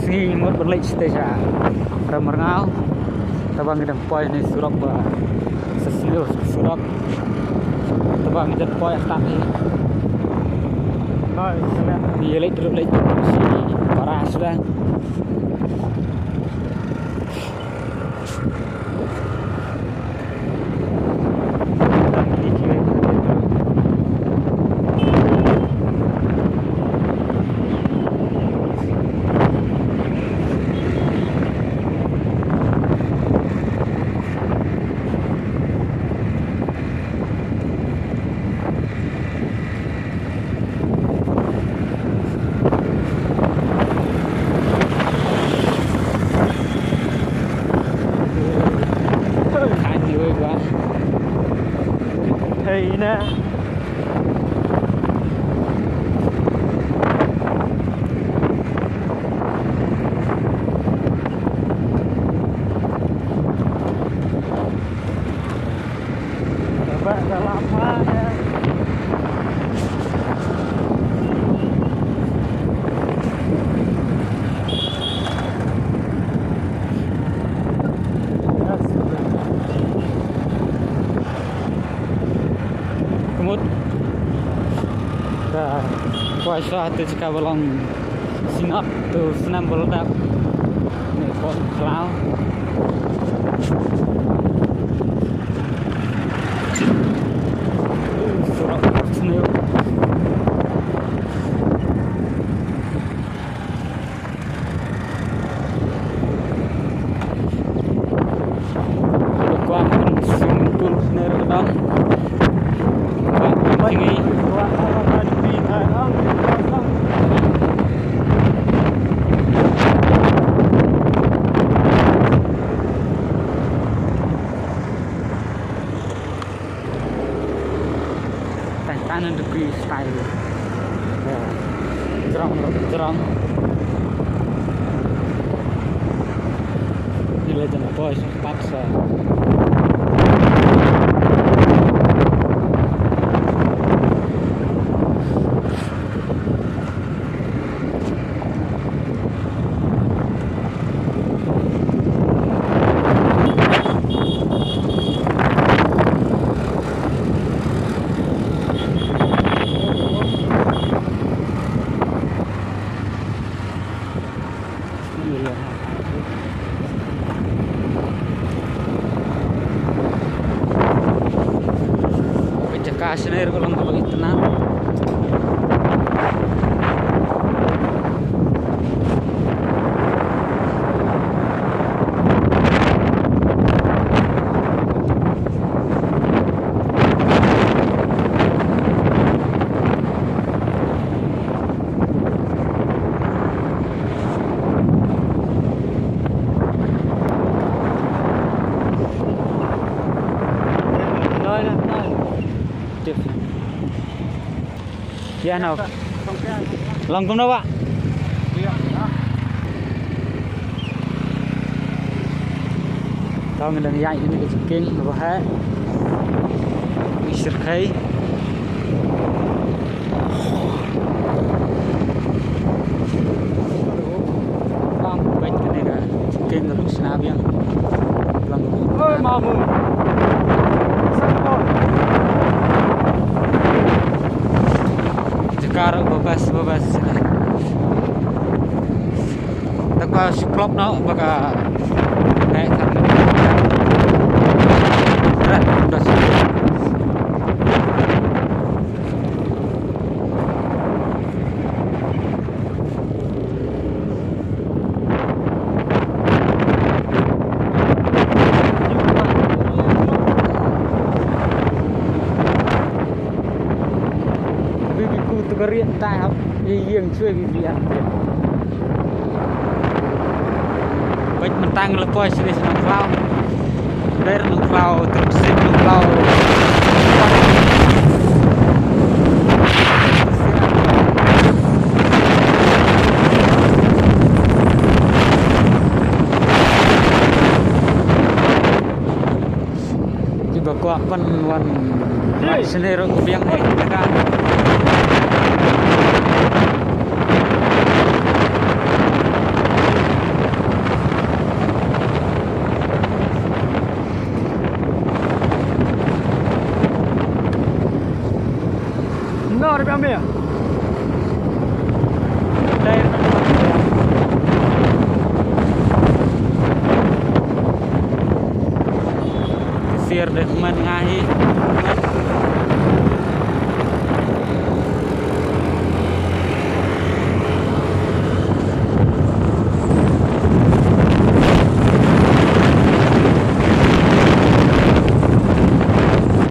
sini ngot berlai steja ramangau tabang gedang poi ni surok ba sesilo surok tabang gedang poi tak ni hai dia lek terus lek sini parah sudah nè các bạn đã làm hoa nha. Quay xa từ chiếc bờ lòng xin ấp từ Nam Bờ Đạp để con cloud qua mình swimming pool nơi đó kanan degree style terang ini legend boys paksa Kasih air kolam kalau itu tenang. Dạ nào lòng không đâu ạ tao mình đang dạy những cái kinh và hết bị sực thấy lòng bên cái này là kinh là lúc nào biết lòng ơi mà mừng sekarang bebas tak kau siklop no baka naik karena berat udah sih riêng tai học riêng chơi vì ăn vậy mình tăng là coi sẽ làm cloud đây là cloud thực sự là cloud juga kuat pan wan sendiri biang ni kan ada ambil ya? Saya siar deh teman ngahi.